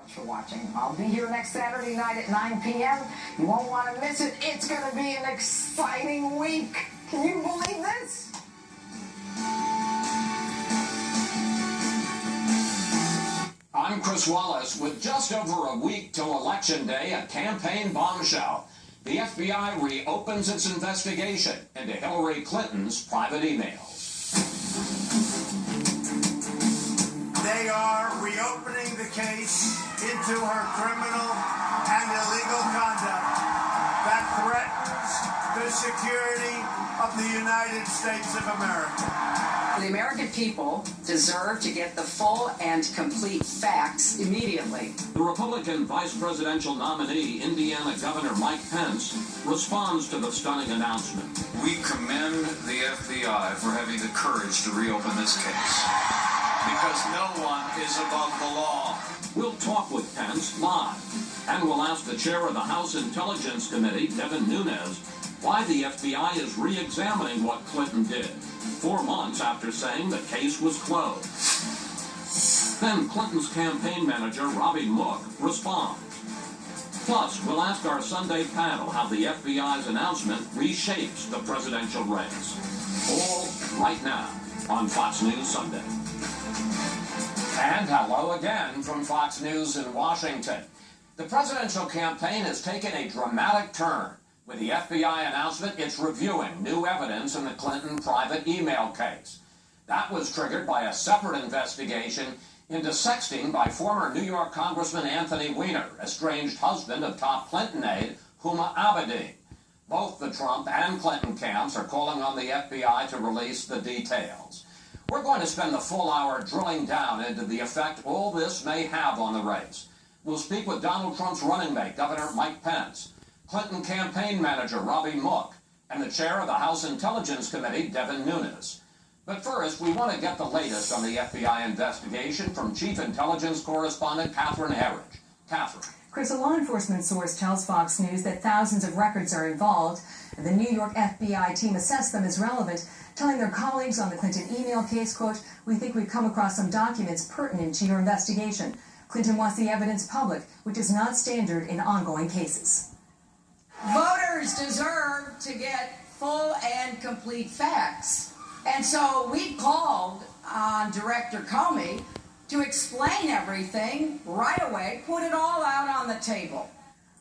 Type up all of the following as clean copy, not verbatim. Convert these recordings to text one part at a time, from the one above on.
For watching. I'll be here next Saturday night at 9 p.m. You won't want to miss it. It's going to be an exciting week. Can you believe this? I'm Chris Wallace. With just over a week till Election Day, a campaign bombshell. The FBI reopens its investigation into Hillary Clinton's private emails. They are reopening the case into her criminal and illegal conduct that threatens the security of the United States of America. The American people deserve to get the full and complete facts immediately. The Republican vice presidential nominee, Indiana Governor Mike Pence, responds to the stunning announcement. We commend the FBI for having the courage to reopen this case, because no one is above the law. We'll talk with Pence live, and we'll ask the chair of the House Intelligence Committee, Devin Nunes, why the FBI is re-examining what Clinton did 4 months after saying the case was closed. Then Clinton's campaign manager, Robbie Mook, responds. Plus, we'll ask our Sunday panel how the FBI's announcement reshapes the presidential race. All right now on Fox News Sunday. And hello again from Fox News in Washington. The presidential campaign has taken a dramatic turn. With the FBI announcement, it's reviewing new evidence in the Clinton private email case. That was triggered by a separate investigation into sexting by former New York Congressman Anthony Weiner, estranged husband of top Clinton aide Huma Abedin. Both the Trump and Clinton camps are calling on the FBI to release the details. We're going to spend the full hour drilling down into the effect all this may have on the race. We'll speak with Donald Trump's running mate, Governor Mike Pence, Clinton campaign manager Robbie Mook, and the chair of the House Intelligence Committee, Devin Nunes. But first, we want to get the latest on the FBI investigation from Chief Intelligence Correspondent Catherine Herridge. Catherine. Chris, a law enforcement source tells Fox News that thousands of records are involved, and the New York FBI team assessed them as relevant, telling their colleagues on the Clinton email case, quote, "We think we've come across some documents pertinent to your investigation. Clinton wants the evidence public, which is not standard in ongoing cases." Voters deserve to get full and complete facts. And so we called on Director Comey to explain everything right away, put it all out on the table.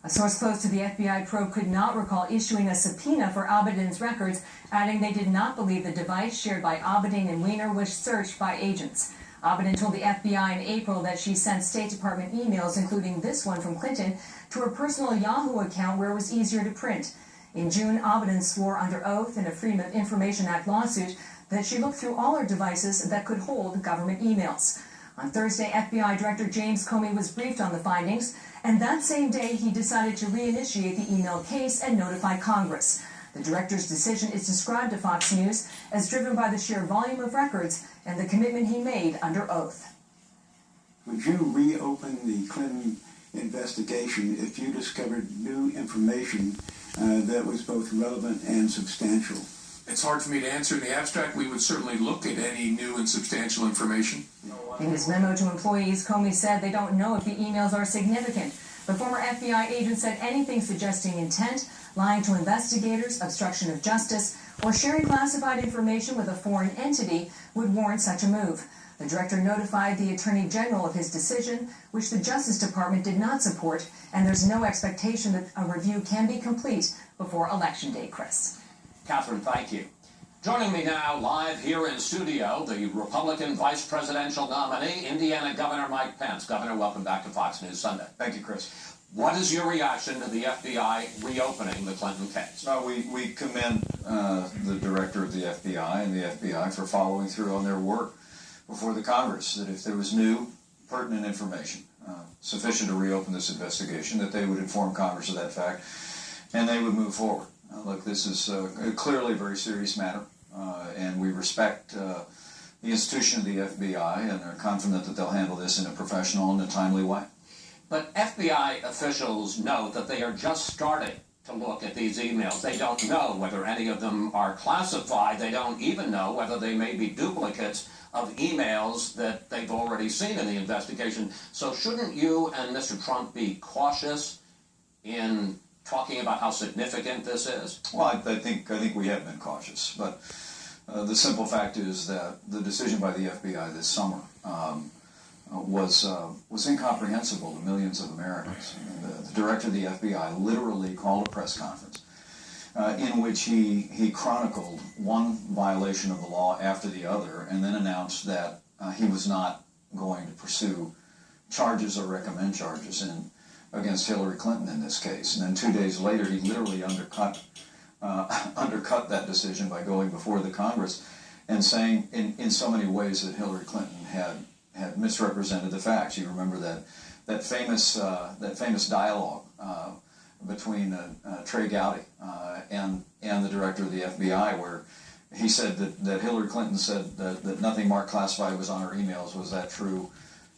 A source close to the FBI probe could not recall issuing a subpoena for Abedin's records, adding they did not believe the device shared by Abedin and Weiner was searched by agents. Abedin told the FBI in April that she sent State Department emails, including this one from Clinton, to her personal Yahoo account where it was easier to print. In June, Abedin swore under oath in a Freedom of Information Act lawsuit that she looked through all her devices that could hold government emails. On Thursday, FBI Director James Comey was briefed on the findings, and that same day he decided to reinitiate the email case and notify Congress. The director's decision is described to Fox News as driven by the sheer volume of records and the commitment he made under oath. Would you reopen the Clinton investigation if you discovered new information that was both relevant and substantial? It's hard for me to answer in the abstract. We would certainly look at any new and substantial information. In his memo to employees, Comey said they don't know if the emails are significant. The former FBI agent said anything suggesting intent, lying to investigators, obstruction of justice, or sharing classified information with a foreign entity would warrant such a move. The director notified the Attorney General of his decision, which the Justice Department did not support, and there's no expectation that a review can be complete before Election Day, Chris. Catherine, thank you. Joining me now live here in studio, the Republican vice presidential nominee, Indiana Governor Mike Pence. Governor, welcome back to Fox News Sunday. Thank you, Chris. What is your reaction to the FBI reopening the Clinton case? We commend the director of the FBI and the FBI for following through on their work before the Congress, that if there was new, pertinent information sufficient to reopen this investigation, that they would inform Congress of that fact, and they would move forward. Look, this is clearly a very serious matter, and we respect the institution of the FBI and are confident that they'll handle this in a professional and a timely way. But FBI officials note that they are just starting to look at these emails. They don't know whether any of them are classified. They don't even know whether they may be duplicates of emails that they've already seen in the investigation. So shouldn't you and Mr. Trump be cautious in talking about how significant this is? Well, I think we have been cautious, but the simple fact is that the decision by the FBI this summer was incomprehensible to millions of Americans. The director of the FBI literally called a press conference in which he chronicled one violation of the law after the other, and then announced that he was not going to pursue charges or recommend charges against Hillary Clinton in this case. And then 2 days later, he literally undercut that decision by going before the Congress and saying in so many ways that Hillary Clinton had misrepresented the facts. You remember that famous dialogue between Trey Gowdy and the director of the FBI, where he said that Hillary Clinton said that nothing marked classified was on her emails. Was that true?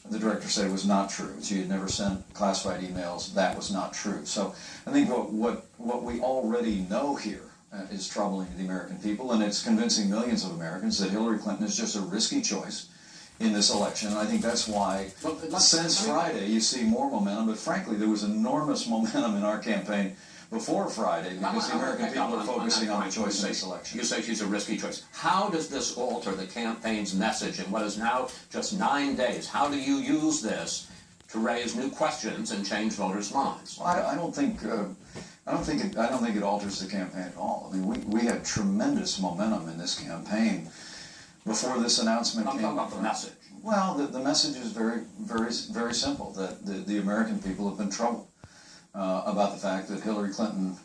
The director said it was not true. She had never sent classified emails. That was not true. So I think what we already know here is troubling to the American people, and it's convincing millions of Americans that Hillary Clinton is just a risky choice in this election. And I think that's why since Friday you see more momentum, but frankly there was enormous momentum in our campaign before Friday because the American people are focusing on the choice in this election. You say she's a risky choice. How does this alter the campaign's message in what is now just 9 days? How do you use this to raise new questions and change voters' minds? Well, I don't think it alters the campaign at all. I mean, we had tremendous momentum in this campaign before this announcement came. I'm talking about the message. Well, the message is very, very, very simple. That the American people have been troubled about the fact that Hillary Clinton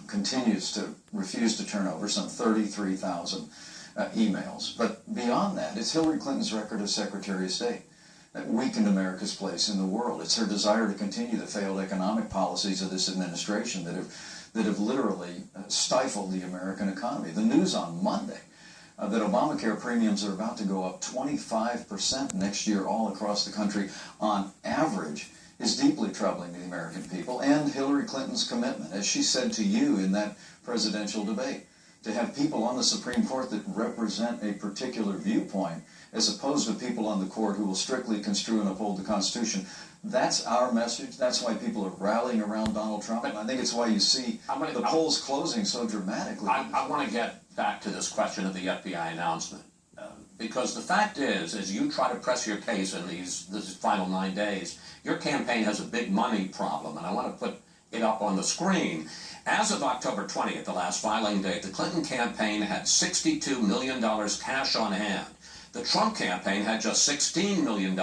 continues to refuse to turn over some 33,000 emails. But beyond that, it's Hillary Clinton's record as Secretary of State that weakened America's place in the world. It's her desire to continue the failed economic policies of this administration that have literally stifled the American economy. The news on Monday that Obamacare premiums are about to go up 25% next year all across the country on average is deeply troubling to the American people, and Hillary Clinton's commitment, as she said to you in that presidential debate, to have people on the Supreme Court that represent a particular viewpoint as opposed to people on the court who will strictly construe and uphold the Constitution. That's our message. That's why people are rallying around Donald Trump, and I think it's why you see the polls closing so dramatically. I want to get back to this question of the FBI announcement, because the fact is, as you try to press your case in these final 9 days, your campaign has a big money problem, and I want to put it up on the screen. As of October 20th, the last filing date, the Clinton campaign had $62 million cash on hand. The Trump campaign had just $16 million,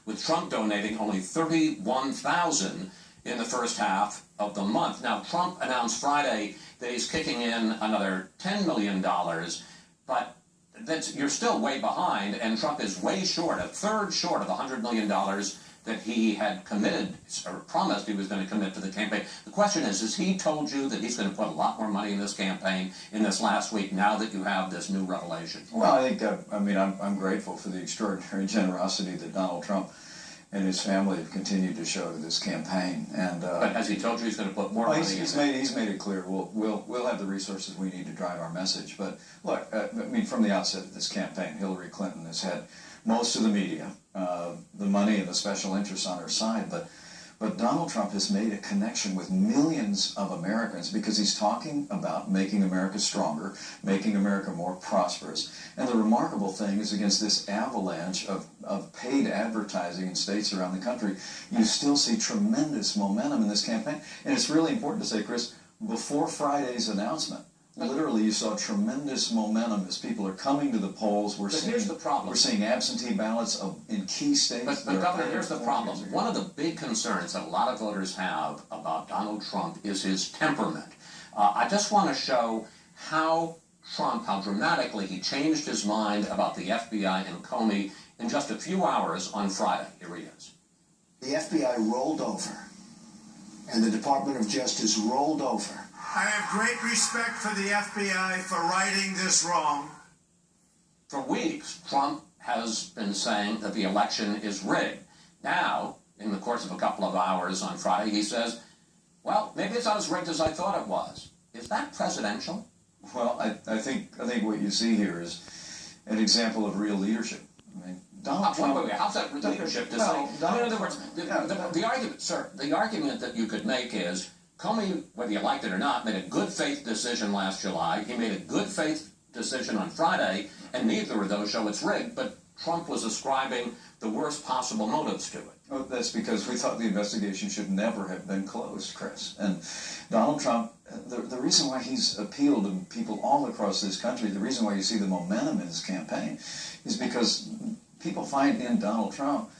with Trump donating only $31,000 in the first half of the month. Now, Trump announced Friday that he's kicking in another $10 million, but you're still way behind, and Trump is way short, a third short of the $100 million that he had committed or promised he was going to commit to the campaign. The question is, has he told you that he's going to put a lot more money in this campaign in this last week now that you have this new revelation? Well, I think, I'm grateful for the extraordinary generosity that Donald Trump and his family have continued to show to this campaign. And but has he told you he's going to put more money in? He's made it clear we'll have the resources we need to drive our message. But look, from the outset of this campaign, Hillary Clinton has had most of the media, the money and the special interests on her side, but Donald Trump has made a connection with millions of Americans because he's talking about making America stronger, making America more prosperous. And the remarkable thing is, against this avalanche of paid advertising in states around the country, you still see tremendous momentum in this campaign. And it's really important to say, Chris, before Friday's announcement, literally you saw tremendous momentum as people are coming to the polls. Here's the problem. We're seeing absentee ballots in key states. But Governor, here's the problem. One of the big concerns that a lot of voters have about Donald Trump is his temperament. I just want to show how dramatically he changed his mind about the FBI and Comey in just a few hours on Friday. Here he is. The FBI rolled over, and the Department of Justice rolled over. I have great respect for the FBI for righting this wrong. For weeks, Trump has been saying that the election is rigged. Now, in the course of a couple of hours on Friday, he says, well, maybe it's not as rigged as I thought it was. Is that presidential? Well, I think what you see here is an example of real leadership. I mean, Donald Trump. Wait, how's that leadership to say? In other words, the argument, sir, the argument that you could make is Comey, whether you liked it or not, made a good faith decision last July. He made a good faith decision on Friday, and neither of those show it's rigged. But Trump was ascribing the worst possible motives to it. Oh, that's because we thought the investigation should never have been closed, Chris. And Donald Trump, the reason why he's appealed to people all across this country, the reason why you see the momentum in his campaign, is because people find in Donald Trump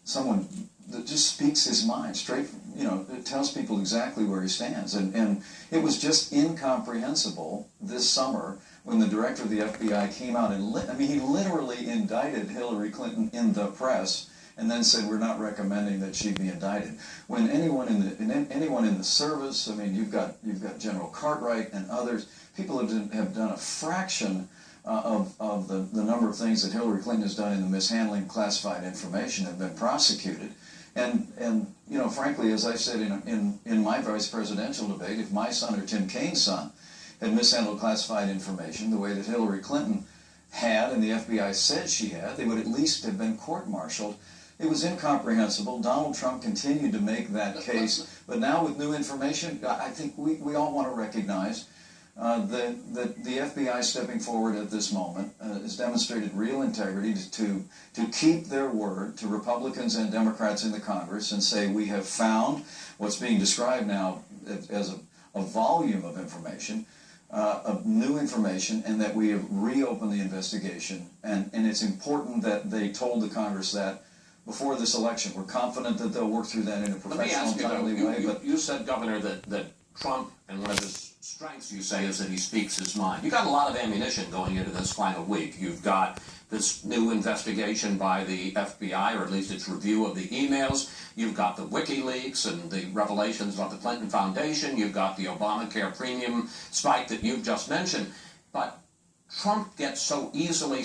someone that just speaks his mind straight, it tells people exactly where he stands. And it was just incomprehensible this summer when the director of the FBI came out and, he literally indicted Hillary Clinton in the press and then said, we're not recommending that she be indicted. When anyone in the service, you've got General Cartwright and others, people have done a fraction of the number of things that Hillary Clinton has done in the mishandling of classified information have been prosecuted. And frankly, as I said in my vice presidential debate, if my son or Tim Kaine's son had mishandled classified information the way that Hillary Clinton had and the FBI said she had, they would at least have been court-martialed. It was incomprehensible. Donald Trump continued to make that case. But now with new information, I think we all want to recognize that the FBI stepping forward at this moment has demonstrated real integrity to keep their word to Republicans and Democrats in the Congress and say we have found what's being described now as a volume of information, of new information, and that we have reopened the investigation. And it's important that they told the Congress that before this election. We're confident that they'll work through that in a professional, timely way. But you said, Governor, that Trump, and one of his strengths, you say, is that he speaks his mind. You've got a lot of ammunition going into this final week. You've got this new investigation by the FBI, or at least its review of the emails. You've got the WikiLeaks and the revelations about the Clinton Foundation. You've got the Obamacare premium spike that you've just mentioned. But Trump gets so easily